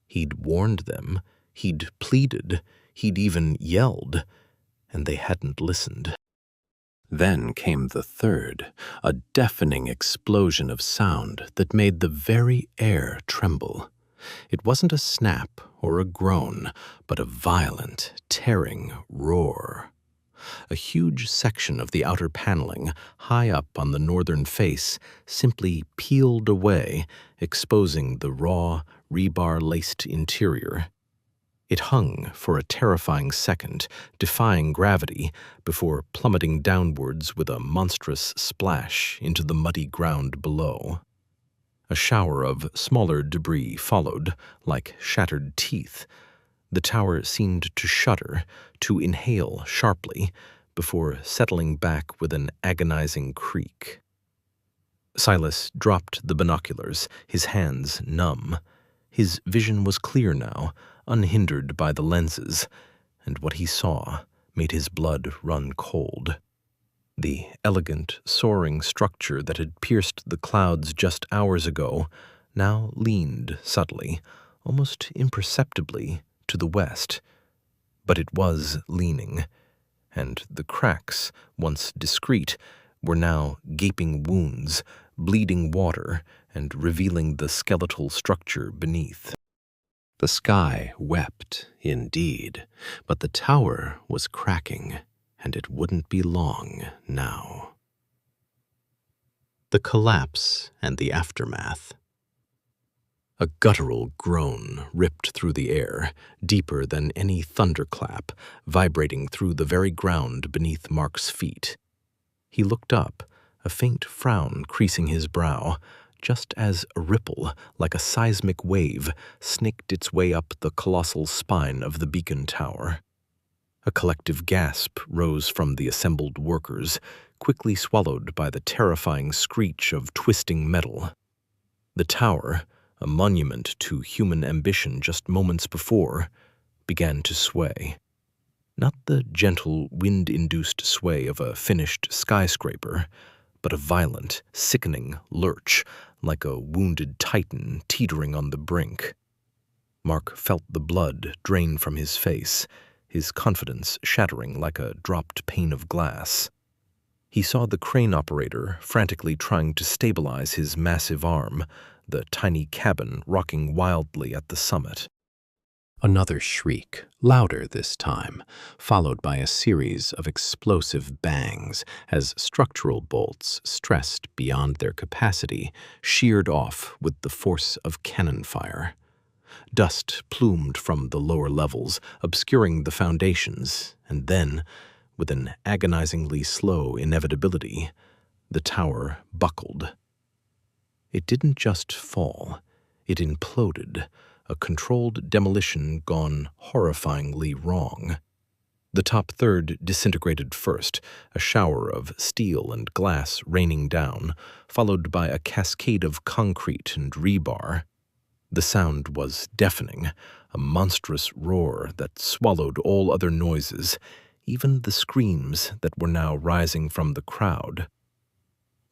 He'd warned them, he'd pleaded, he'd even yelled, and they hadn't listened. Then came the third, a deafening explosion of sound that made the very air tremble. It wasn't a snap or a groan, but a violent, tearing roar. A huge section of the outer paneling, high up on the northern face, simply peeled away, exposing the raw, rebar-laced interior. It hung for a terrifying second, defying gravity, before plummeting downwards with a monstrous splash into the muddy ground below. A shower of smaller debris followed, like shattered teeth. The tower seemed to shudder, to inhale sharply, before settling back with an agonizing creak. Silas dropped the binoculars, his hands numb. His vision was clear now, unhindered by the lenses, and what he saw made his blood run cold. The elegant, soaring structure that had pierced the clouds just hours ago now leaned subtly, almost imperceptibly, to the west. But it was leaning, and the cracks, once discreet, were now gaping wounds, bleeding water, and revealing the skeletal structure beneath. The sky wept, indeed, but the tower was cracking, and it wouldn't be long now. The collapse and the aftermath. A guttural groan ripped through the air, deeper than any thunderclap, vibrating through the very ground beneath Mark's feet. He looked up, a faint frown creasing his brow, just as a ripple, like a seismic wave, snaked its way up the colossal spine of the beacon tower. A collective gasp rose from the assembled workers, quickly swallowed by the terrifying screech of twisting metal. The tower, a monument to human ambition just moments before, began to sway. Not the gentle, wind-induced sway of a finished skyscraper, but a violent, sickening lurch, like a wounded titan teetering on the brink. Mark felt the blood drain from his face, his confidence shattering like a dropped pane of glass. He saw the crane operator frantically trying to stabilize his massive arm, the tiny cabin rocking wildly at the summit. Another shriek, louder this time, followed by a series of explosive bangs as structural bolts, stressed beyond their capacity, sheared off with the force of cannon fire. Dust plumed from the lower levels, obscuring the foundations, and then, with an agonizingly slow inevitability, the tower buckled. It didn't just fall, it imploded, a controlled demolition gone horrifyingly wrong. The top third disintegrated first, a shower of steel and glass raining down, followed by a cascade of concrete and rebar. The sound was deafening, a monstrous roar that swallowed all other noises, even the screams that were now rising from the crowd.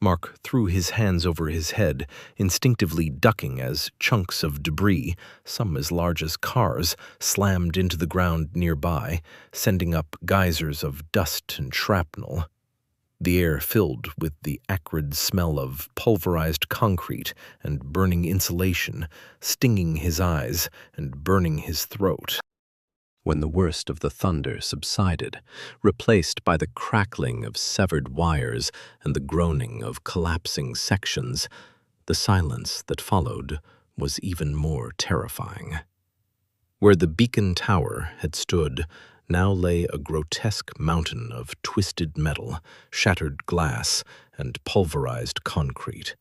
Mark threw his hands over his head, instinctively ducking as chunks of debris, some as large as cars, slammed into the ground nearby, sending up geysers of dust and shrapnel. The air filled with the acrid smell of pulverized concrete and burning insulation, stinging his eyes and burning his throat. When the worst of the thunder subsided, replaced by the crackling of severed wires and the groaning of collapsing sections, the silence that followed was even more terrifying. Where the beacon tower had stood, now lay a grotesque mountain of twisted metal, shattered glass, and pulverized concrete.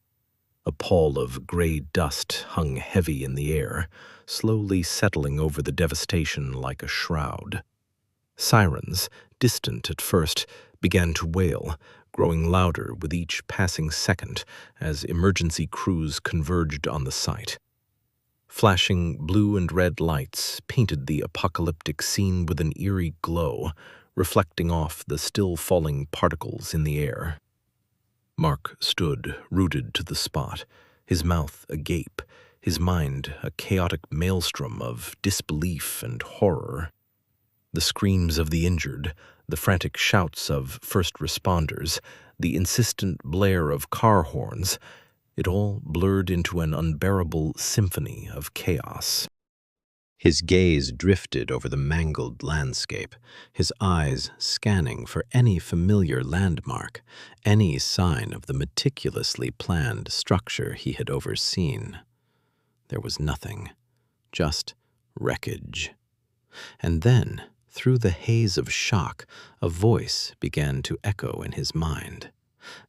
A pall of gray dust hung heavy in the air, slowly settling over the devastation like a shroud. Sirens, distant at first, began to wail, growing louder with each passing second as emergency crews converged on the site. Flashing blue and red lights painted the apocalyptic scene with an eerie glow, reflecting off the still-falling particles in the air. Mark stood rooted to the spot, his mouth agape, his mind a chaotic maelstrom of disbelief and horror. The screams of the injured, the frantic shouts of first responders, the insistent blare of car horns, it all blurred into an unbearable symphony of chaos. His gaze drifted over the mangled landscape, his eyes scanning for any familiar landmark, any sign of the meticulously planned structure he had overseen. There was nothing, just wreckage. And then, through the haze of shock, a voice began to echo in his mind.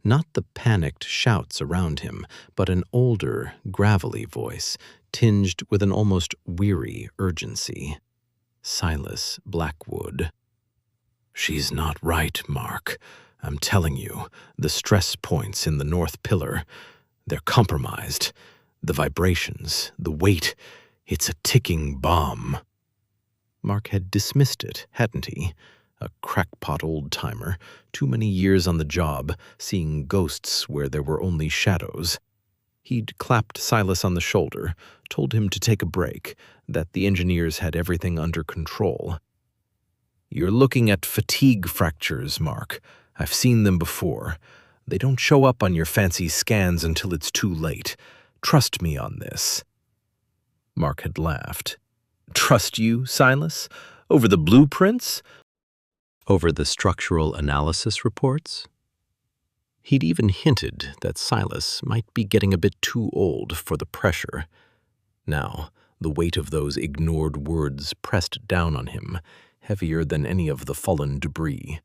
Not the panicked shouts around him, but an older, gravelly voice, tinged with an almost weary urgency. Silas Blackwood. "She's not right, Mark. I'm telling you, the stress points in the north pillar, they're compromised. The vibrations, the weight, it's a ticking bomb." Mark had dismissed it, hadn't he? A crackpot old-timer, too many years on the job, seeing ghosts where there were only shadows. He'd clapped Silas on the shoulder, told him to take a break, that the engineers had everything under control. "You're looking at fatigue fractures, Mark. I've seen them before. They don't show up on your fancy scans until it's too late. Trust me on this." Mark had laughed. "Trust you, Silas? Over the blueprints? Over the structural analysis reports?" He'd even hinted that Silas might be getting a bit too old for the pressure. Now, the weight of those ignored words pressed down on him, heavier than any of the fallen debris.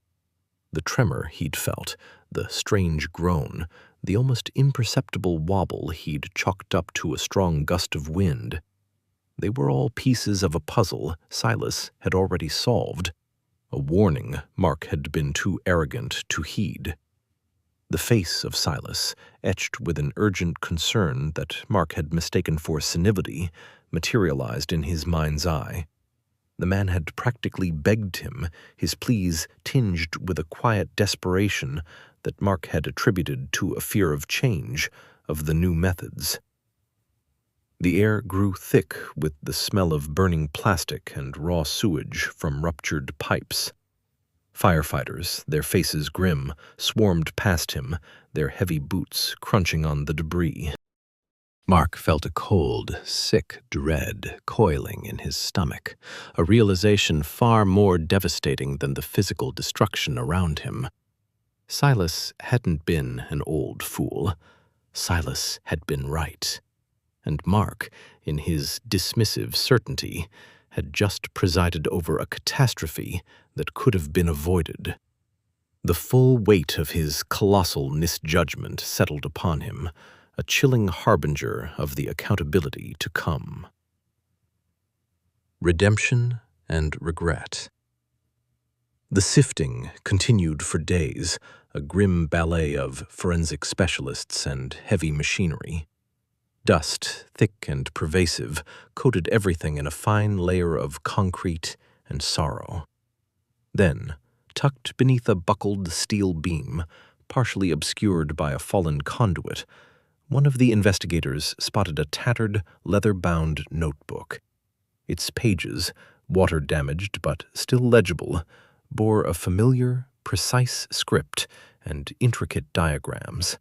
The tremor he'd felt, the strange groan, the almost imperceptible wobble he'd chalked up to a strong gust of wind. They were all pieces of a puzzle Silas had already solved. A warning Mark had been too arrogant to heed. The face of Silas, etched with an urgent concern that Mark had mistaken for senility, materialized in his mind's eye. The man had practically begged him, his pleas tinged with a quiet desperation that Mark had attributed to a fear of change, of the new methods. The air grew thick with the smell of burning plastic and raw sewage from ruptured pipes. Firefighters, their faces grim, swarmed past him, their heavy boots crunching on the debris. Mark felt a cold, sick dread coiling in his stomach, a realization far more devastating than the physical destruction around him. Silas hadn't been an old fool. Silas had been right. And Mark, in his dismissive certainty, had just presided over a catastrophe that could have been avoided. The full weight of his colossal misjudgment settled upon him, a chilling harbinger of the accountability to come. Redemption and regret. The sifting continued for days, a grim ballet of forensic specialists and heavy machinery. Dust, thick and pervasive, coated everything in a fine layer of concrete and sorrow. Then, tucked beneath a buckled steel beam, partially obscured by a fallen conduit, one of the investigators spotted a tattered, leather-bound notebook. Its pages, water-damaged but still legible, bore a familiar, precise script and intricate diagrams.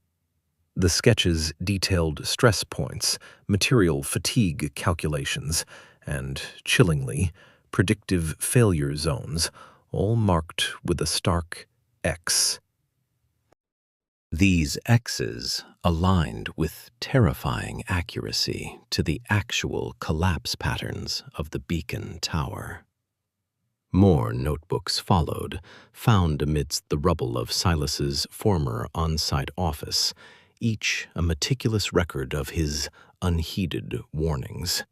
The sketches detailed stress points, material fatigue calculations, and, chillingly, predictive failure zones, all marked with a stark X. These X's aligned with terrifying accuracy to the actual collapse patterns of the beacon tower. More notebooks followed, found amidst the rubble of Silas's former on-site office, each a meticulous record of his unheeded warnings.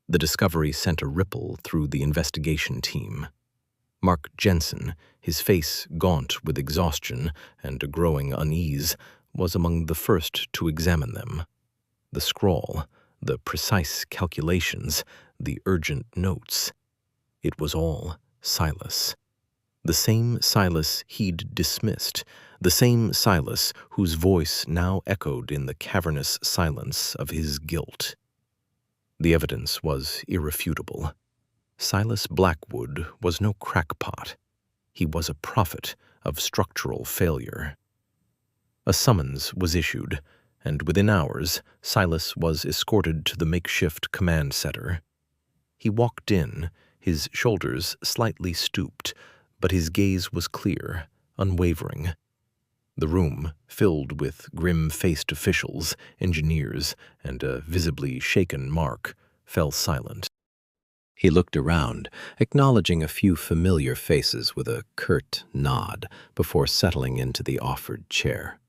The discovery sent a ripple through the investigation team. Mark Jensen, his face gaunt with exhaustion and a growing unease, was among the first to examine them. The scrawl, the precise calculations, the urgent notes. It was all Silas. The same Silas he'd dismissed, the same Silas whose voice now echoed in the cavernous silence of his guilt. The evidence was irrefutable. Silas Blackwood was no crackpot. He was a prophet of structural failure. A summons was issued, and within hours, Silas was escorted to the makeshift command center. He walked in, his shoulders slightly stooped, but his gaze was clear, unwavering. The room, filled with grim-faced officials, engineers, and a visibly shaken Mark, fell silent. He looked around, acknowledging a few familiar faces with a curt nod before settling into the offered chair.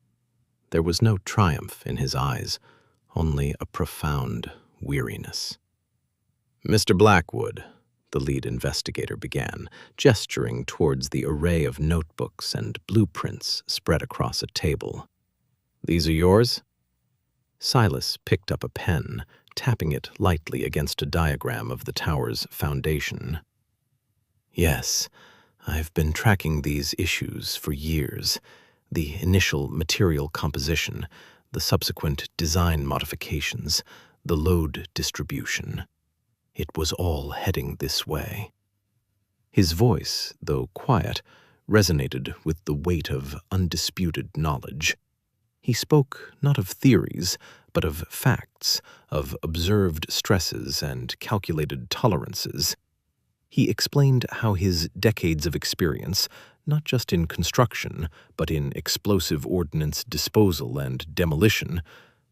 There was no triumph in his eyes, only a profound weariness. "Mr. Blackwood," the lead investigator began, gesturing towards the array of notebooks and blueprints spread across a table. "These are yours?" Silas picked up a pen, tapping it lightly against a diagram of the tower's foundation. "Yes, I've been tracking these issues for years. The initial material composition, the subsequent design modifications, the load distribution. It was all heading this way." His voice, though quiet, resonated with the weight of undisputed knowledge. He spoke not of theories, but of facts, of observed stresses and calculated tolerances. He explained how his decades of experience, not just in construction, but in explosive ordnance disposal and demolition,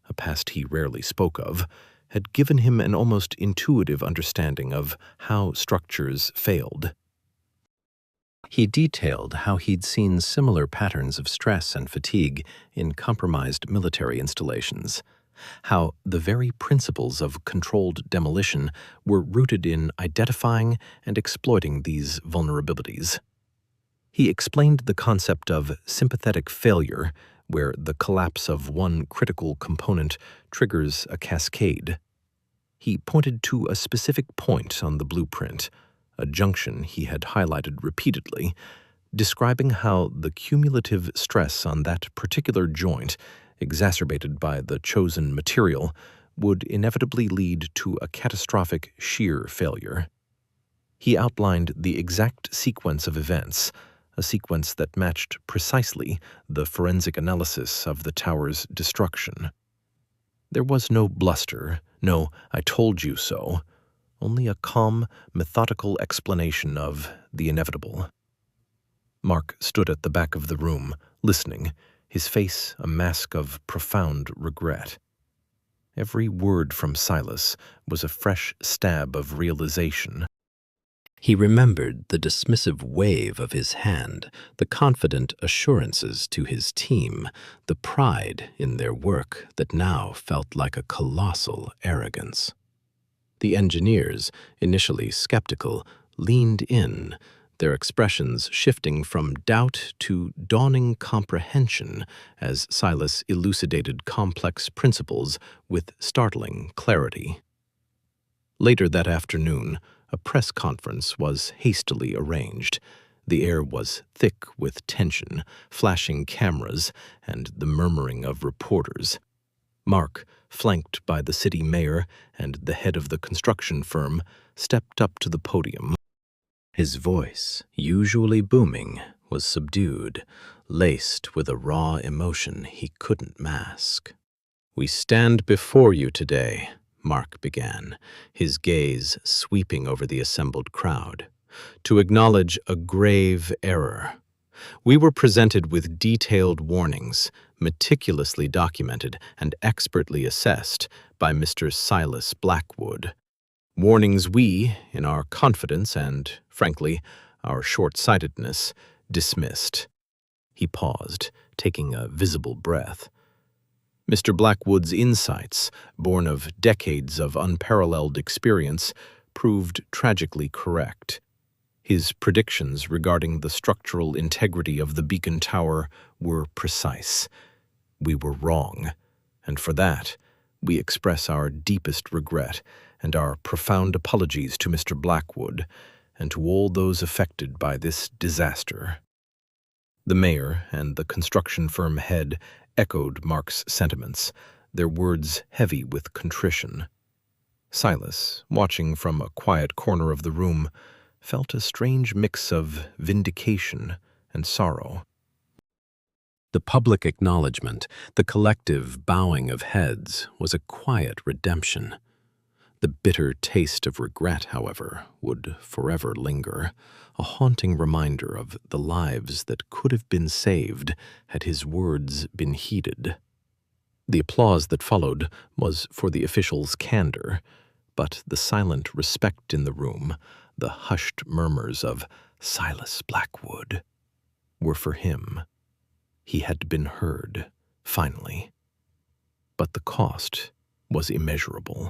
a past he rarely spoke of, had given him an almost intuitive understanding of how structures failed. He detailed how he'd seen similar patterns of stress and fatigue in compromised military installations, how the very principles of controlled demolition were rooted in identifying and exploiting these vulnerabilities. He explained the concept of sympathetic failure, where the collapse of one critical component triggers a cascade. He pointed to a specific point on the blueprint, a junction he had highlighted repeatedly, describing how the cumulative stress on that particular joint, exacerbated by the chosen material, would inevitably lead to a catastrophic shear failure. He outlined the exact sequence of events, a sequence that matched precisely the forensic analysis of the tower's destruction. There was no bluster, no "I told you so," only a calm, methodical explanation of the inevitable. Mark stood at the back of the room, listening, his face a mask of profound regret. Every word from Silas was a fresh stab of realization. He remembered the dismissive wave of his hand, the confident assurances to his team, the pride in their work that now felt like a colossal arrogance. The engineers, initially skeptical, leaned in, their expressions shifting from doubt to dawning comprehension as Silas elucidated complex principles with startling clarity. Later that afternoon, a press conference was hastily arranged. The air was thick with tension, flashing cameras, and the murmuring of reporters. Mark, flanked by the city mayor and the head of the construction firm, stepped up to the podium. His voice, usually booming, was subdued, laced with a raw emotion he couldn't mask. "We stand before you today," Mark began, his gaze sweeping over the assembled crowd, "to acknowledge a grave error. We were presented with detailed warnings, meticulously documented and expertly assessed by Mr. Silas Blackwood. Warnings we, in our confidence and, frankly, our short-sightedness, dismissed." He paused, taking a visible breath. Mr. Blackwood's insights, born of decades of unparalleled experience, proved tragically correct. His predictions regarding the structural integrity of the beacon tower were precise. We were wrong, and for that, we express our deepest regret and our profound apologies to Mr. Blackwood and to all those affected by this disaster. The mayor and the construction firm head echoed Mark's sentiments, their words heavy with contrition. Silas, watching from a quiet corner of the room, felt a strange mix of vindication and sorrow. The public acknowledgement, the collective bowing of heads, was a quiet redemption. The bitter taste of regret, however, would forever linger, a haunting reminder of the lives that could have been saved had his words been heeded. The applause that followed was for the official's candor, but the silent respect in the room, the hushed murmurs of "Silas Blackwood," were for him. He had been heard, finally. But the cost was immeasurable.